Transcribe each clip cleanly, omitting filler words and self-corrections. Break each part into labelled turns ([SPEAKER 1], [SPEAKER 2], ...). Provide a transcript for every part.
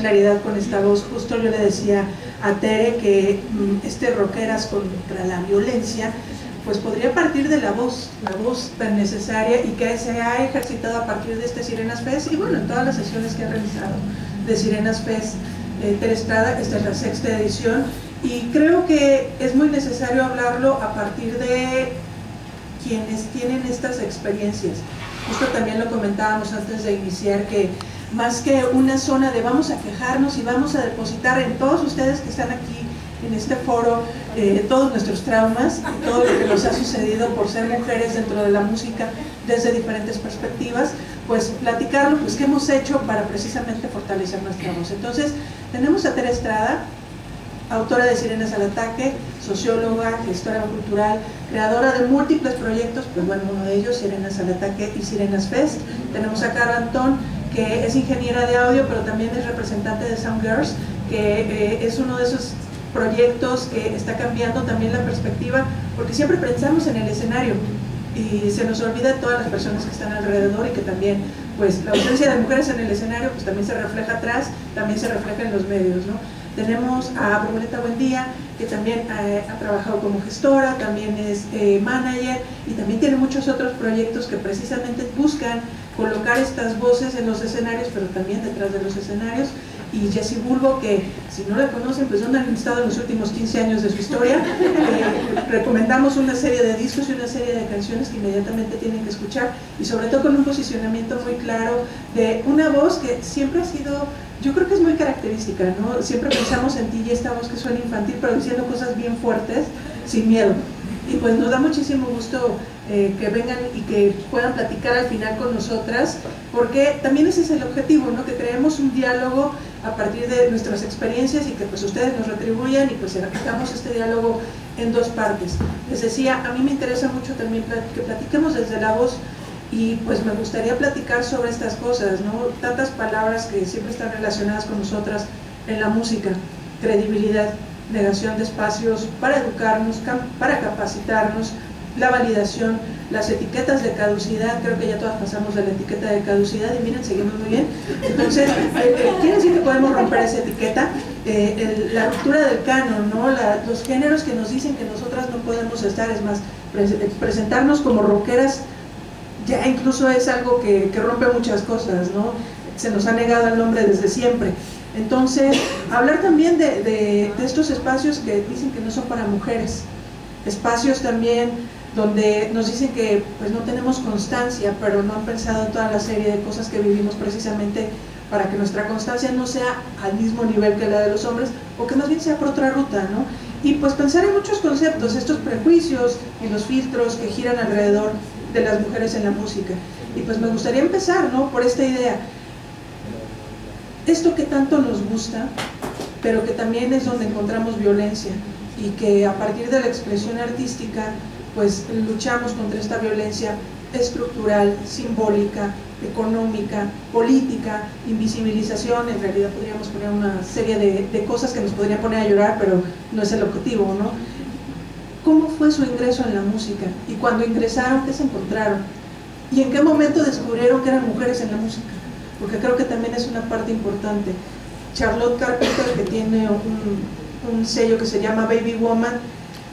[SPEAKER 1] claridad con esta voz. Justo yo le decía a Tere que rockeras contra la violencia, pues podría partir de la voz tan necesaria y que se ha ejercitado a partir de este Sirenas Fest y bueno, en todas las sesiones que ha realizado de Sirenas Fest. Tere Estrada, esta es la 6ª edición y creo que es muy necesario hablarlo a partir de quienes tienen estas experiencias. Justo también lo comentábamos antes de iniciar, que más que una zona de vamos a quejarnos y vamos a depositar en todos ustedes que están aquí en este foro todos nuestros traumas y todo lo que nos ha sucedido por ser mujeres dentro de la música desde diferentes perspectivas, pues platicarlo, pues qué hemos hecho para precisamente fortalecer nuestra voz. Entonces tenemos a Tere Estrada, autora de Sirenas al Ataque, socióloga, gestora cultural, creadora de múltiples proyectos, pues bueno, uno de ellos, Sirenas al Ataque y Sirenas Fest. Tenemos a Caro Antón, que es ingeniera de audio, pero también es representante de Sound Girls, que es uno de esos proyectos que está cambiando también la perspectiva, porque siempre pensamos en el escenario y se nos olvida de todas las personas que están alrededor y que también, pues la ausencia de mujeres en el escenario, pues también se refleja atrás, también se refleja en los medios, ¿no? Tenemos a Bruneta Buendía, que también ha trabajado como gestora, también es manager y también tiene muchos otros proyectos que precisamente buscan colocar estas voces en los escenarios, pero también detrás de los escenarios. Y Jessie Bulbo, que si no la conocen, pues ¿dónde han estado en los últimos 15 años de su historia? Recomendamos una serie de discos y una serie de canciones que inmediatamente tienen que escuchar, y sobre todo con un posicionamiento muy claro de una voz que siempre ha sido, yo creo que es muy característica, ¿no? Siempre pensamos en ti y esta voz que suena infantil, pero diciendo cosas bien fuertes, sin miedo. Y pues nos da muchísimo gusto que vengan y que puedan platicar al final con nosotras, porque también ese es el objetivo, ¿no? Que creemos un diálogo a partir de nuestras experiencias y que pues ustedes nos retribuyan y pues hagamos este diálogo en dos partes. Les decía, a mí me interesa mucho también que platiquemos desde la voz y pues me gustaría platicar sobre estas cosas, ¿no? Tantas palabras que siempre están relacionadas con nosotras en la música: credibilidad, negación de espacios para educarnos, para capacitarnos, la validación, las etiquetas de caducidad. Creo que ya todas pasamos de la etiqueta de caducidad y miren, seguimos muy bien. Entonces, quiere decir que podemos romper esa etiqueta. La ruptura del canon, ¿no? Los géneros que nos dicen que nosotras no podemos estar, es más, presentarnos como rockeras ya incluso es algo que rompe muchas cosas, ¿no? Se nos ha negado el nombre desde siempre. Entonces, hablar también de estos espacios que dicen que no son para mujeres, espacios también donde nos dicen que pues no tenemos constancia, pero no han pensado en toda la serie de cosas que vivimos precisamente para que nuestra constancia no sea al mismo nivel que la de los hombres, o que más bien sea por otra ruta, ¿no? Y pues pensar en muchos conceptos, estos prejuicios y los filtros que giran alrededor de las mujeres en la música. Y pues me gustaría empezar, ¿no? Por esta idea, esto que tanto nos gusta, pero que también es donde encontramos violencia, y que a partir de la expresión artística pues luchamos contra esta violencia estructural, simbólica, económica, política, invisibilización. En realidad podríamos poner una serie de cosas que nos podrían poner a llorar, pero no es el objetivo, ¿no? ¿Cómo fue su ingreso en la música? Y cuando ingresaron, ¿qué se encontraron? ¿Y en qué momento descubrieron que eran mujeres en la música? Porque creo que también es una parte importante. Charlotte Carpenter, que tiene un sello que se llama Baby Woman,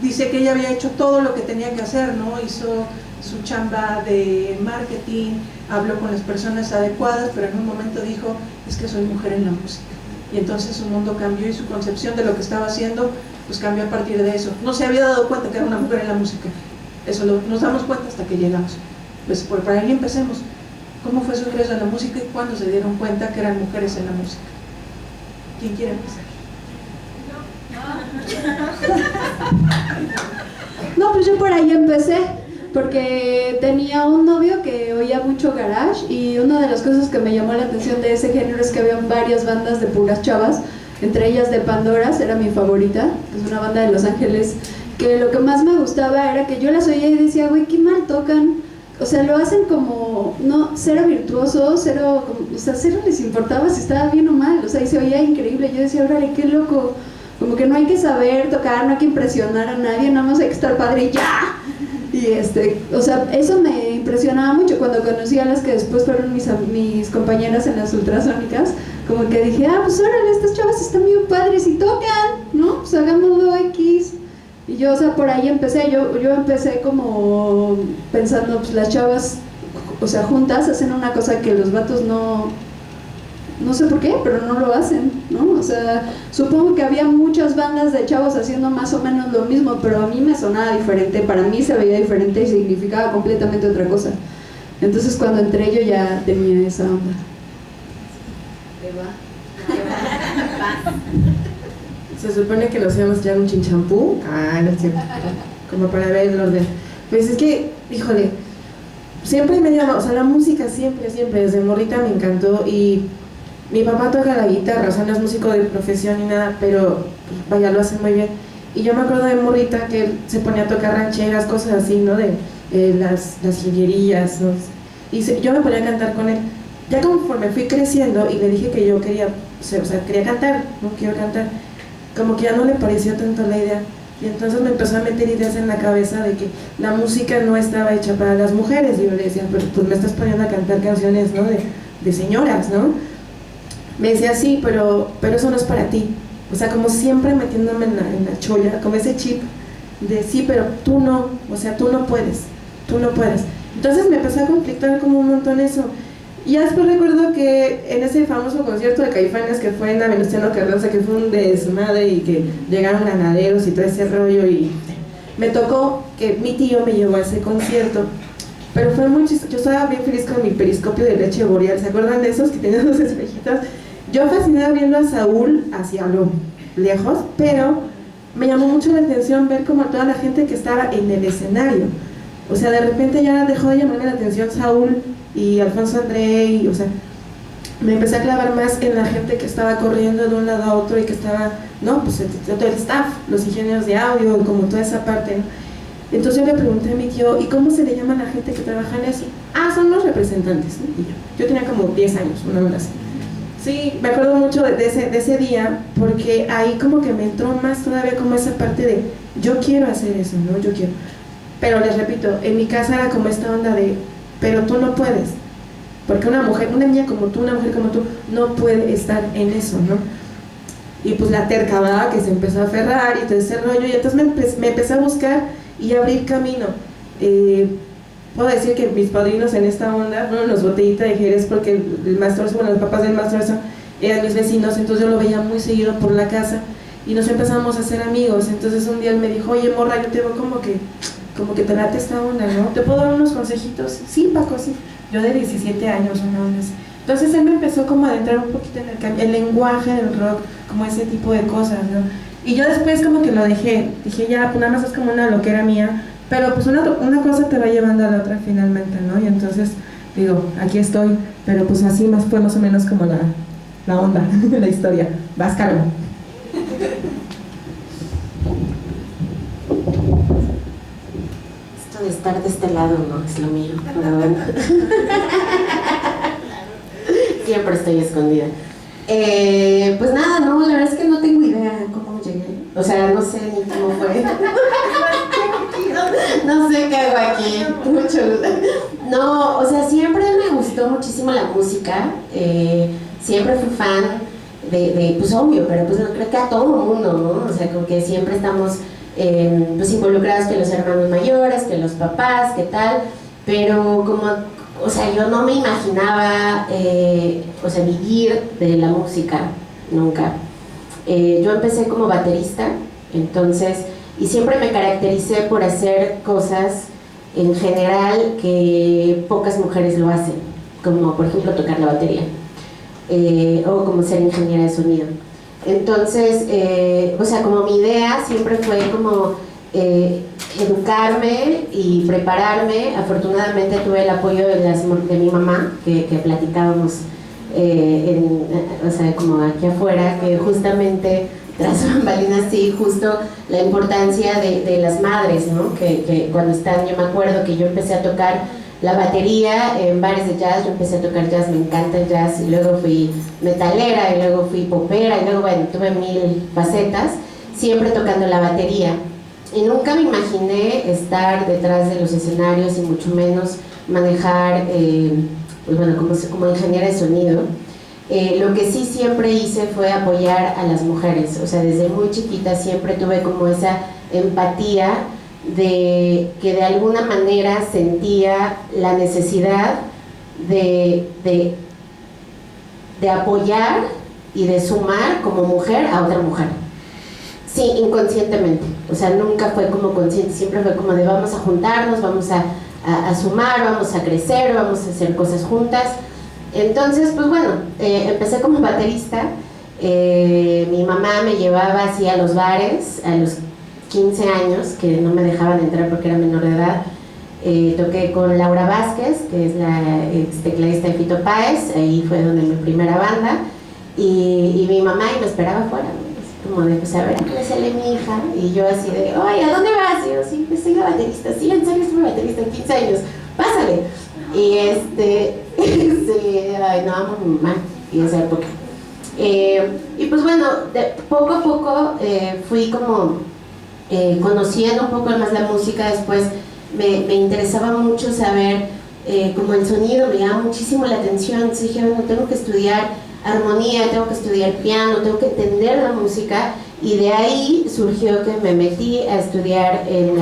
[SPEAKER 1] dice que ella había hecho todo lo que tenía que hacer, ¿no? Hizo su chamba de marketing, habló con las personas adecuadas, pero en un momento dijo, es que soy mujer en la música. Y entonces su mundo cambió y su concepción de lo que estaba haciendo pues cambió a partir de eso. No se había dado cuenta que era una mujer en la música. Eso nos damos cuenta hasta que llegamos. Pues por ahí empecemos. ¿Cómo fue su ingreso en la música y cuándo se dieron cuenta que eran mujeres en la música? ¿Quién quiere empezar?
[SPEAKER 2] No, pues yo por ahí empecé, porque tenía un novio que oía mucho garage, y una de las cosas que me llamó la atención de ese género es que había varias bandas de puras chavas, entre ellas de Pandoras, era mi favorita, que es una banda de Los Ángeles, que lo que más me gustaba era que yo las oía y decía, güey, qué mal tocan. O sea, lo hacen como, no, cero virtuoso, cero, o sea, cero les importaba si estaba bien o mal, o sea, y se oía increíble. Yo decía, órale, qué loco, como que no hay que saber tocar, no hay que impresionar a nadie, nada más hay que estar padre y ya. Y o sea, eso me impresionaba mucho cuando conocí a las que después fueron mis compañeras en las ultrasónicas, como que dije, pues órale, estas chavas están bien padres y tocan, ¿no? Pues hagámoslo X. Y yo, o sea, por ahí empecé, yo empecé como pensando, pues las chavas, o sea, juntas hacen una cosa que los vatos no sé por qué, pero no lo hacen, ¿no? O sea, supongo que había muchas bandas de chavos haciendo más o menos lo mismo, pero a mí me sonaba diferente, para mí se veía diferente y significaba completamente otra cosa. Entonces cuando entré yo ya tenía esa onda.
[SPEAKER 3] Se supone que nos íbamos a echar un chinchampú. No es cierto. Como para ver el orden. Pues es que, híjole, siempre me llama, o sea, la música siempre, desde morrita me encantó. Y mi papá toca la guitarra, o sea, no es músico de profesión ni nada, pero vaya, lo hace muy bien. Y yo me acuerdo de morrita que él se ponía a tocar rancheras, cosas así, ¿no? De las jilguerillas, ¿no? Y yo me ponía a cantar con él. Ya conforme fui creciendo y le dije que yo quería, o sea, quería cantar, no quiero cantar, como que ya no le pareció tanto la idea. Y entonces me empezó a meter ideas en la cabeza de que la música no estaba hecha para las mujeres. Y yo le decía, pero pues me estás poniendo a cantar canciones, ¿no? de señoras, ¿no? Me decía, sí, pero eso no es para ti. O sea, como siempre metiéndome en la cholla, como ese chip de sí, pero tú no, o sea, tú no puedes. Entonces me empezó a conflictar como un montón eso. Y ya después recuerdo que en ese famoso concierto de Caifanes que fue en la Venustiano Carranza, que fue un desmadre y que llegaron granaderos y todo ese rollo, y me tocó que mi tío me llevó a ese concierto. Pero fue muy chistoso, yo estaba bien feliz con mi periscopio de leche boreal, ¿se acuerdan de esos que tenían los espejitos? Yo fascinada viendo a Saúl hacia lo lejos, pero me llamó mucho la atención ver como toda la gente que estaba en el escenario. O sea, de repente ya dejó de llamarme la atención Saúl y Alfonso André, y, o sea, me empecé a clavar más en la gente que estaba corriendo de un lado a otro y que estaba, no, pues todo el staff, los ingenieros de audio, como toda esa parte, ¿no? Entonces yo le pregunté a mi tío, ¿y cómo se le llama a la gente que trabaja en eso? Son los representantes, ¿no? Y yo tenía como 10 años, una hora así. Sí, me acuerdo mucho de ese día, porque ahí como que me entró más todavía como esa parte de, yo quiero hacer eso, ¿no? Yo quiero. Pero les repito, en mi casa era como esta onda de, pero tú no puedes, porque una niña como tú, una mujer como tú, no puede estar en eso, ¿no? Y pues la terca, ¿verdad? Que se empezó a aferrar y todo ese rollo, y entonces me empecé a buscar y a abrir camino. Puedo decir que mis padrinos en esta onda fueron los Botellita de Jerez, porque el Mastroso, bueno, los papás del Mastroso eran mis vecinos, entonces yo lo veía muy seguido por la casa y nos empezamos a hacer amigos. Entonces un día él me dijo, oye morra, yo te veo como que te late esta onda, ¿no? ¿Te puedo dar unos consejitos? Sí, Paco, sí. Yo de 17 años, una onda así. Entonces él me empezó como a adentrar un poquito en el lenguaje del rock, como ese tipo de cosas, ¿no? Y yo después como que lo dejé, dije ya, pues nada más es como una loquera mía, pero pues una cosa te va llevando a la otra finalmente, ¿no? Y entonces digo, aquí estoy, pero pues así fue más o menos como la onda, la historia. Vas, Carlos.
[SPEAKER 4] Esto de estar de este lado no es lo mío, pero bueno. Siempre estoy escondida. Pues nada, no, la verdad es que no tengo idea cómo llegué. O sea, no sé ni cómo fue. No sé qué hago aquí. Mucho. No, o sea, siempre me gustó muchísimo la música. Siempre fui fan de, pues obvio, pero pues no creo que a todo el mundo, ¿no? O sea, como que siempre estamos pues involucrados, que los hermanos mayores, que los papás, que tal. Pero como, o sea, yo no me imaginaba, o sea, vivir de la música, nunca. Yo empecé como baterista, entonces, y siempre me caractericé por hacer cosas en general que pocas mujeres lo hacen, como por ejemplo tocar la batería, o como ser ingeniera de sonido. Entonces, o sea, como mi idea siempre fue como educarme y prepararme. Afortunadamente tuve el apoyo de mi mamá, que platicábamos o sea, como aquí afuera, que justamente tras bambalinas, sí, justo la importancia de las madres, ¿no? Que cuando están, yo me acuerdo que yo empecé a tocar la batería en bares de jazz, yo empecé a tocar jazz, me encanta el jazz, y luego fui metalera, y luego fui popera, y luego, bueno, tuve 1000 facetas, siempre tocando la batería. y nunca me imaginé estar detrás de los escenarios y mucho menos manejar, pues bueno, como ingeniera de sonido. Lo que sí siempre hice fue apoyar a las mujeres, o sea, desde muy chiquita siempre tuve como esa empatía de que de alguna manera sentía la necesidad de apoyar y de sumar como mujer a otra mujer. Sí, inconscientemente, o sea, nunca fue como consciente, siempre fue como de vamos a juntarnos, vamos a sumar, vamos a crecer, vamos a hacer cosas juntas. Entonces, pues bueno, empecé como baterista. Mi mamá me llevaba así a los bares a los 15 años, que no me dejaban entrar porque era menor de edad. Toqué con Laura Vázquez, que es la tecladista de Fito Páez, ahí fue donde mi primera banda, y mi mamá y me esperaba afuera, ¿no? Como de, pues a ver, ¿a qué sale mi hija? Y yo así de, oye, ¿a dónde vas? Y yo, sí, pues soy la baterista. Sí, en serio, soy baterista en 15 años, pásale. Y sí, ay, no, amo a mi mamá y esa época. Y pues bueno, poco a poco fui como conociendo un poco más la música. Después me interesaba mucho saber como el sonido, me llamaba muchísimo la atención. Entonces dije, bueno, tengo que estudiar armonía, tengo que estudiar piano, tengo que entender la música, y de ahí surgió que me metí a estudiar en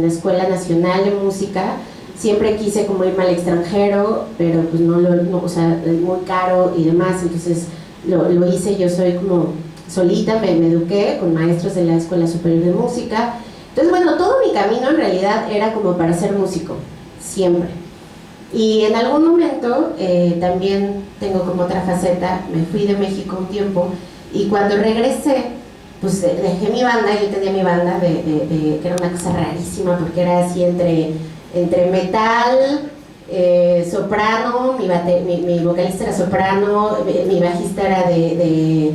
[SPEAKER 4] la Escuela Nacional de Música. Siempre quise como irme al extranjero, pero pues no, o sea, es muy caro y demás, entonces lo hice. Yo soy como solita, me eduqué con maestros de la Escuela Superior de Música. Entonces bueno, todo mi camino en realidad era como para ser músico, siempre. Y en algún momento también tengo como otra faceta, me fui de México un tiempo, y cuando regresé, pues dejé mi banda. Yo tenía mi banda que era una cosa rarísima, porque era así entre metal, soprano, mi vocalista era soprano, mi bajista era de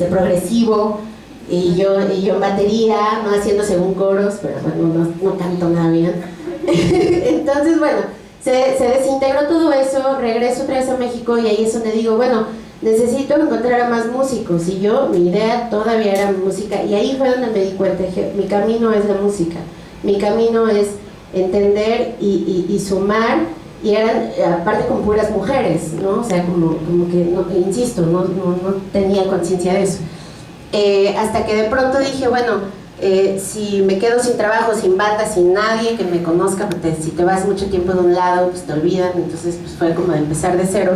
[SPEAKER 4] progresivo, y yo en batería, no haciendo según coros, pero bueno, no canto nada bien. Entonces bueno, se desintegró todo eso, regreso otra vez a México, y ahí es donde digo, bueno, necesito encontrar a más músicos, y mi idea todavía era música, y ahí fue donde me di cuenta, dije, mi camino es la música, mi camino es entender y sumar, y eran aparte con puras mujeres, ¿no? O sea, como que, no, insisto, no tenía conciencia de eso. Hasta que de pronto dije, bueno, si me quedo sin trabajo, sin banda, sin nadie que me conozca, porque si te vas mucho tiempo de un lado, pues te olvidan. Entonces pues fue como de empezar de cero,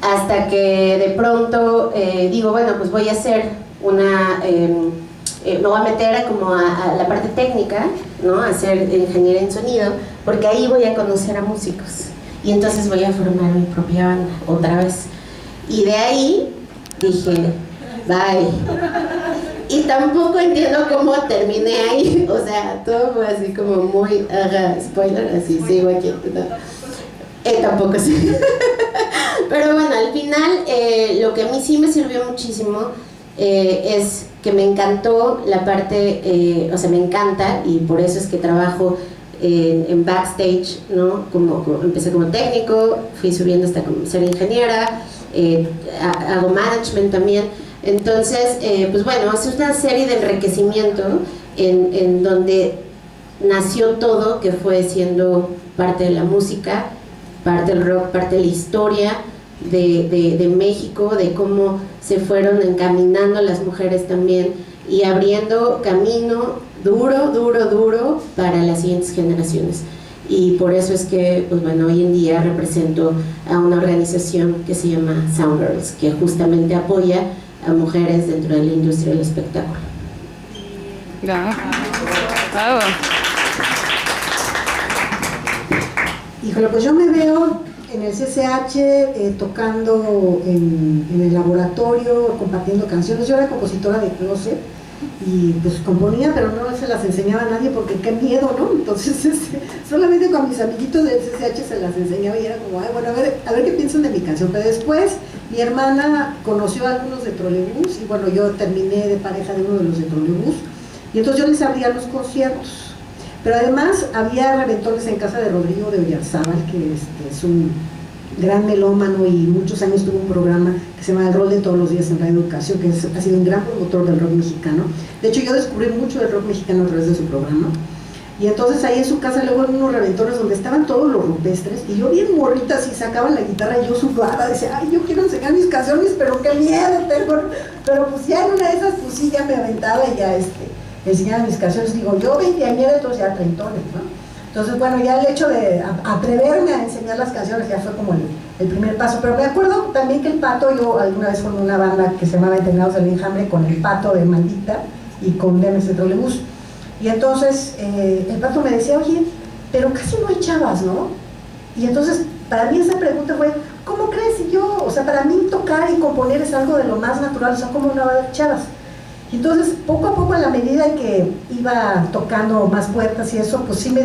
[SPEAKER 4] hasta que de pronto digo, bueno, pues voy a hacer me voy a meter como a la parte técnica, ¿no? A hacer ingeniería en sonido, porque ahí voy a conocer a músicos, y entonces voy a formar mi propia banda otra vez. Y de ahí dije, bye. Y tampoco entiendo cómo terminé ahí, o sea, todo fue así como muy, spoiler, así sigo aquí, ¿no? Tampoco sé. Pero bueno, al final lo que a mí sí me sirvió muchísimo es que me encantó la parte, o sea, me encanta, y por eso es que trabajo en backstage, ¿no? Empecé como técnico, fui subiendo hasta como ser ingeniera, hago management también. Entonces, pues bueno, es una serie de enriquecimiento en donde nació todo, que fue siendo parte de la música, parte del rock, parte de la historia de México, de cómo se fueron encaminando las mujeres también, y abriendo camino duro para las siguientes generaciones. Y por eso es que, pues bueno, hoy en día represento a una organización que se llama Sound Girls, que justamente apoya a mujeres dentro de la industria del espectáculo.
[SPEAKER 5] Bravo.
[SPEAKER 6] Híjole, pues yo me veo en el CCH tocando en el laboratorio, compartiendo canciones. Yo era compositora de closet y pues componía, pero no se las enseñaba a nadie porque qué miedo, ¿no? Entonces solamente con mis amiguitos del CCH se las enseñaba, y era como, ay, bueno, a ver qué piensan de mi canción. Pero después mi hermana conoció a algunos de Trolebús, y bueno, yo terminé de pareja de uno de los de Trolebús, y entonces yo les abría los conciertos. Pero además había reventones en casa de Rodrigo de Oyarzábal, que es un gran melómano y muchos años tuvo un programa que se llama El Rol de Todos los Días en Radio Educación, que ha sido un gran promotor del rock mexicano. De hecho, yo descubrí mucho del rock mexicano a través de su programa. Y entonces ahí en su casa luego en unos reventones donde estaban todos los rupestres, y yo bien morrita así sacaban la guitarra y yo sudaba, decía, ay, yo quiero enseñar mis canciones, pero qué miedo tengo. Pero pues ya en una de esas, pues sí, ya me aventaba y ya enseñaba mis canciones. Digo, yo 20 años, entonces ya 30, ¿no? Entonces, bueno, ya el hecho de atreverme a enseñar las canciones ya fue como el primer paso. Pero me acuerdo también que el Pato, yo alguna vez formé una banda que se llamaba Entrenados al Enjambre con el Pato de Maldita y con Demes de Trolebús. Y entonces el Pato me decía, oye, pero casi no hay chavas, ¿no? Y entonces para mí esa pregunta fue, ¿cómo crees? Y yo, o sea, para mí tocar y componer es algo de lo más natural, o sea, ¿cómo no va a haber chavas? Y entonces poco a poco, a la medida que iba tocando más puertas y eso, pues sí me